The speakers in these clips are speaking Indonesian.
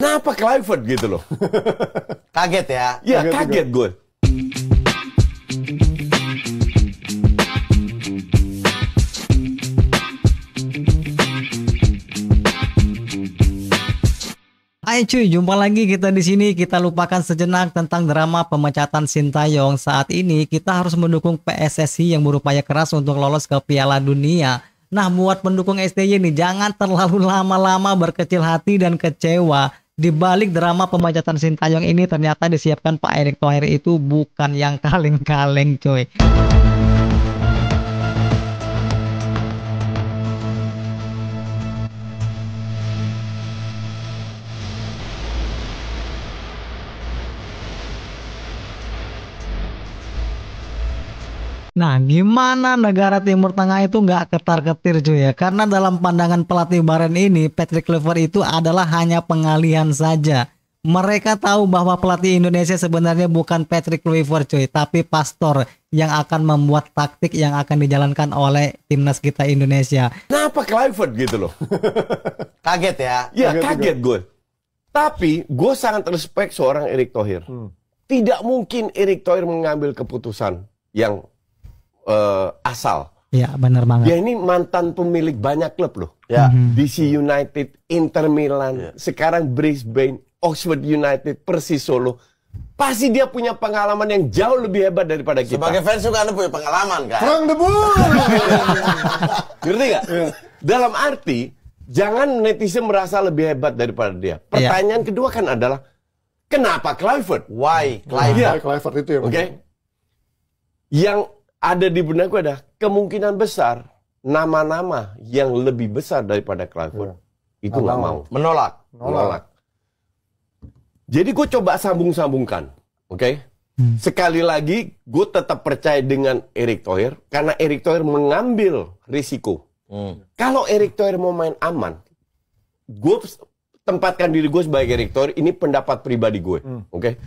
Kenapa Kluivert gitu loh? Kaget ya? Ya kaget gue. Hai cuy, jumpa lagi kita di sini. Kita lupakan sejenak tentang drama pemecatan Sintayong. Saat ini kita harus mendukung PSSI yang berupaya keras untuk lolos ke Piala Dunia. Nah, buat pendukung STY nih, jangan terlalu lama-lama berkecil hati dan kecewa. Di balik drama pemecatan Sintayong ini ternyata disiapkan Pak Erick Thohir itu bukan yang kaleng-kaleng cuy. Nah, gimana negara Timur Tengah itu nggak ketar-ketir cuy ya? Karena dalam pandangan pelatih Bayern ini, Patrick Kluivert itu adalah hanya pengalihan saja. Mereka tahu bahwa pelatih Indonesia sebenarnya bukan Patrick Kluivert cuy, tapi Pastor yang akan membuat taktik yang akan dijalankan oleh timnas kita Indonesia. Kenapa Kluivert gitu loh? Kaget ya? Ya kaget gue. Tapi gue sangat respect seorang Erick Thohir. Tidak mungkin Erick Thohir mengambil keputusan yang asal. Ya benar banget. Dia ini mantan pemilik banyak klub loh. Ya. DC United, Inter Milan, sekarang Brisbane, Oxford United, Persis Solo. Pasti dia punya pengalaman yang jauh lebih hebat daripada kita. Sebagai fans juga Anda punya pengalaman kan? Frank de Boer. Ngerti gak? Dalam arti, jangan netizen merasa lebih hebat daripada dia. Pertanyaan kedua kan adalah, kenapa Kluivert? Why? Kluivert itu ya. Oke. Yang ada di benak gue ada kemungkinan besar nama-nama yang lebih besar daripada Kluivert itu nggak mau, Menolak. Jadi gue coba sambung-sambungkan, oke? Sekali lagi gue tetap percaya dengan Erick Thohir karena Erick Thohir mengambil risiko. Kalau Erick Thohir mau main aman, gue tempatkan diri gue sebagai Erick Thohir. Ini pendapat pribadi gue, oke?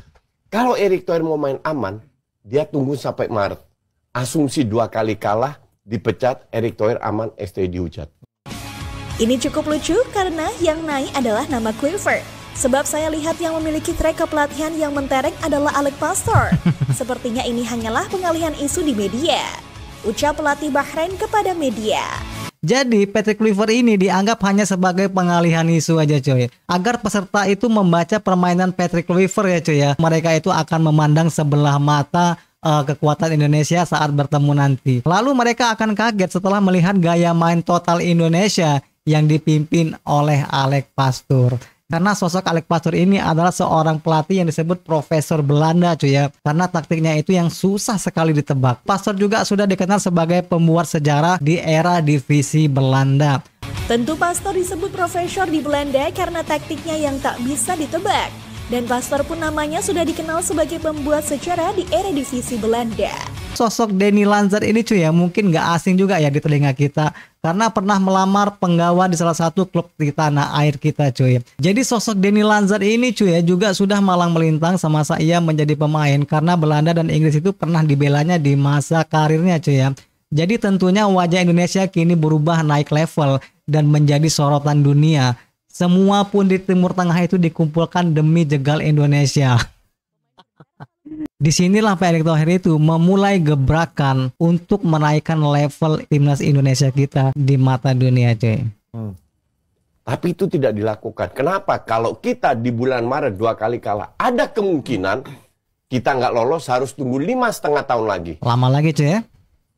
Kalau Erick Thohir mau main aman, dia tunggu sampai Maret. Asumsi 2 kali kalah, dipecat, Erick Thohir aman, STY dihujat. Ini cukup lucu karena yang naik adalah nama Kluivert. Sebab saya lihat yang memiliki trek kepelatihan yang mentereng adalah Alex Pastor. Sepertinya ini hanyalah pengalihan isu di media. Ucap pelatih Bahrain kepada media. Jadi Patrick Kluivert ini dianggap hanya sebagai pengalihan isu aja cuy. Agar peserta itu membaca permainan Patrick Kluivert ya cuy ya. Mereka itu akan memandang sebelah mata kekuatan Indonesia saat bertemu nanti. Lalu mereka akan kaget setelah melihat gaya main total Indonesia yang dipimpin oleh Alex Pastor. Karena sosok Alex Pastor ini adalah seorang pelatih yang disebut Profesor Belanda cuy ya. Karena taktiknya itu yang susah sekali ditebak. Pastor juga sudah dikenal sebagai pembuat sejarah di era divisi Belanda. Tentu Pastor disebut profesor di Belanda karena taktiknya yang tak bisa ditebak. Dan Pastor pun namanya sudah dikenal sebagai pembuat sejarah di era divisi Belanda. Sosok Denny Lanzar ini cuy ya mungkin nggak asing juga ya di telinga kita. Karena pernah melamar penggawa di salah satu klub di tanah air kita cuy. Jadi sosok Denny Lanzar ini cuy ya juga sudah malang melintang semasa ia menjadi pemain. Karena Belanda dan Inggris itu pernah dibelanya di masa karirnya cuy ya. Jadi tentunya wajah Indonesia kini berubah naik level dan menjadi sorotan dunia. Semua pun di Timur Tengah itu dikumpulkan demi jegal Indonesia. Disinilah Pak Erick Thohir itu memulai gebrakan untuk menaikkan level timnas Indonesia kita di mata dunia cuy. Tapi itu tidak dilakukan. Kenapa? Kalau kita di bulan Maret 2 kali kalah, ada kemungkinan kita nggak lolos harus tunggu 5,5 tahun lagi. Lama lagi cuy ya.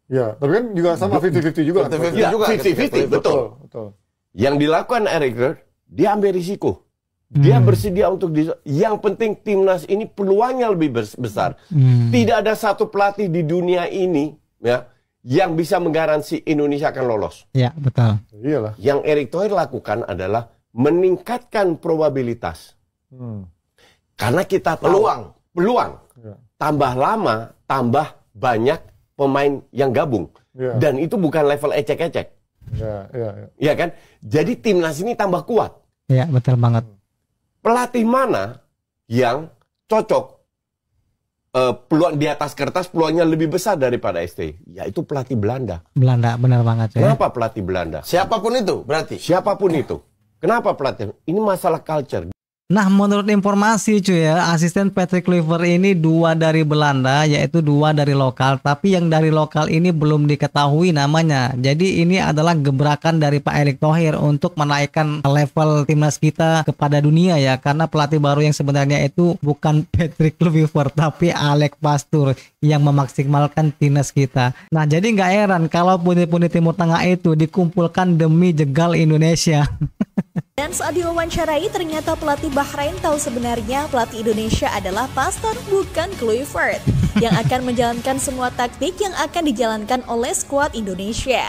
Ya, tapi kan juga sama 50-50 juga. 50-50, betul. Yang dilakukan Erick Thohir, dia ambil risiko. Dia bersedia untuk yang penting timnas ini peluangnya lebih besar. Tidak ada satu pelatih di dunia ini ya yang bisa menggaransi Indonesia akan lolos. Ya, betul. Iyalah. Yang Erick Thohir lakukan adalah meningkatkan probabilitas. Karena kita tahu peluang. Tambah lama, tambah banyak pemain yang gabung. Dan itu bukan level ecek-ecek. Ya kan? Jadi timnas ini tambah kuat. Ya, betul banget. Pelatih mana yang cocok peluang di atas kertas peluangnya lebih besar daripada ST? Yaitu pelatih Belanda. Belanda, benar banget ya. Kenapa pelatih Belanda? Siapapun itu berarti? Siapapun itu. Kenapa pelatih? Ini masalah culture. Nah, menurut informasi cuy ya, asisten Patrick Kluivert ini 2 dari Belanda, yaitu 2 dari lokal. Tapi yang dari lokal ini belum diketahui namanya. Jadi ini adalah gebrakan dari Pak Erick Thohir untuk menaikkan level timnas kita kepada dunia ya. Karena pelatih baru yang sebenarnya itu bukan Patrick Kluivert, tapi Alex Pastoor yang memaksimalkan timnas kita. Nah, jadi nggak heran kalau pundi-pundi Timur Tengah itu dikumpulkan demi jegal Indonesia. Dan saat diwawancarai, ternyata pelatih Bahrain tahu sebenarnya pelatih Indonesia adalah Pastoor, bukan Kluivert, yang akan menjalankan semua taktik yang akan dijalankan oleh skuad Indonesia.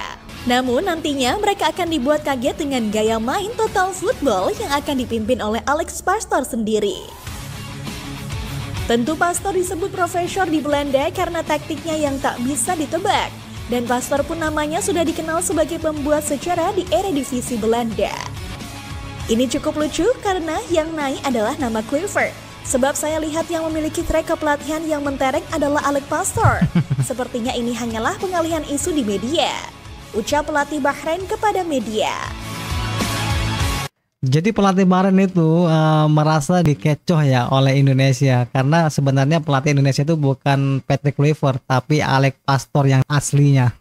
Namun nantinya mereka akan dibuat kaget dengan gaya main total football yang akan dipimpin oleh Alex Pastoor sendiri. Tentu Pastoor disebut profesor di Belanda karena taktiknya yang tak bisa ditebak. Dan Pastoor pun namanya sudah dikenal sebagai pembuat sejarah di Eredivisie Belanda. Ini cukup lucu karena yang naik adalah nama Kluivert. Sebab saya lihat yang memiliki track kepelatihan yang mentereng adalah Alex Pastoor. Sepertinya ini hanyalah pengalihan isu di media. Ucap pelatih Bahrain kepada media. Jadi pelatih Bahrain itu merasa dikecoh ya oleh Indonesia. Karena sebenarnya pelatih Indonesia itu bukan Patrick Kluivert, tapi Alex Pastoor yang aslinya.